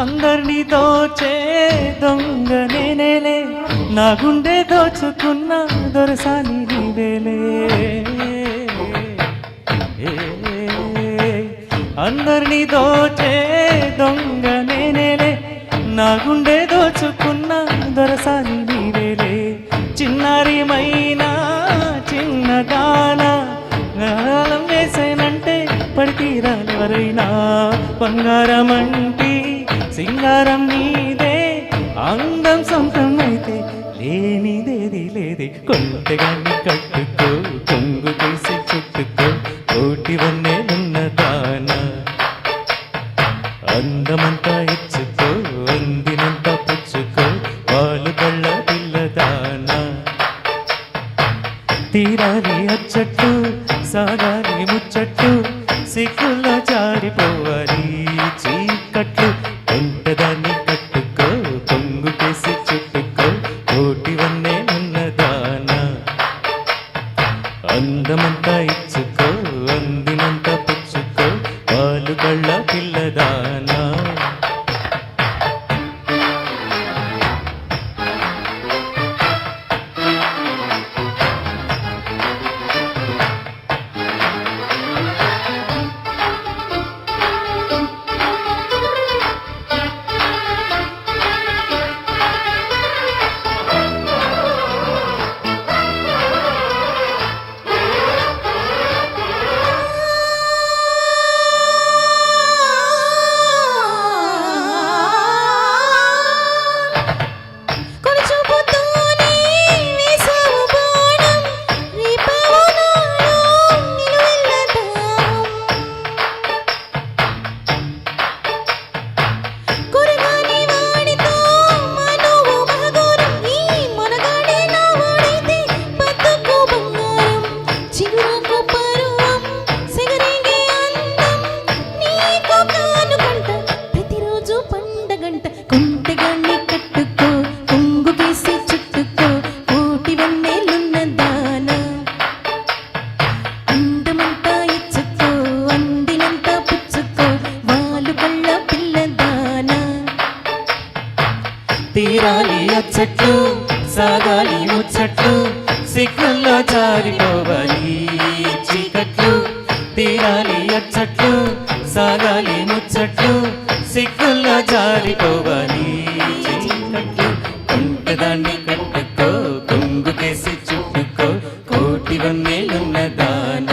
అందరినీ దోచే దొంగ నేనేలే, నా గుండె దోచుకున్న దొరసాని నీవేలే. అందరినీ దోచే దొంగ నేనేలే, నా గుండె దోచుకున్న దొరసాని నీవేలే. చిన్నారి మైనా చిన్నగాన గాలం వేసేనంటే పడితీరాలెవరైనా. బంగారమంటి సింగారం నీదే, అందం సొంతం అయితే లేనిదేది లేదే. కొంటెగాన్ని కట్టుకో, కొంగు తీసి చుట్టుకో, కోటి వన్నెలున్న దాన. అందమంతా ఇచ్చుకో, అందినంత పుచ్చుకో, పాలు కళ్ళ పిల్లదాన. తీరాలి అచ్చట్టు, సాగాలి ముచ్చట్టు, సిగ్గుల్లో జారిపోవాలి చీకట్లు. కొంటదాన్ని కట్టుకో, కొంగు కేసి చుట్టుకో, కోటి వన్నే ఉన్నదాన. అందమంతా ఇచ్చుకో, అందినంత పుచ్చుకో, పాలు కళ్ళ పిల్లదానా. తీరాలి అచ్చట్లు, సాగాలి ముచ్చట్లు, సిగ్గుల్లో జారిపోవాలి చీకట్లు. తీరాలి అచ్చట్లు, సాగాలి ముచ్చట్లు, సిగ్గుల్లో జారిపోవాలి చీకట్లు. కొంటదాన్ని కట్టుకో, కొంగు కేసి చుట్టుకో, కోటి వన్నెలున్న దాన.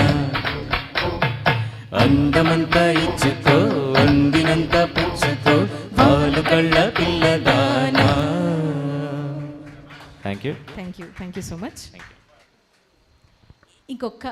అందమంతా ఇచ్చుకో, అందినంత పుచ్చుకో, పాలు కళ్ళ పిల్లదానా. Thank you so much. ఇంకొక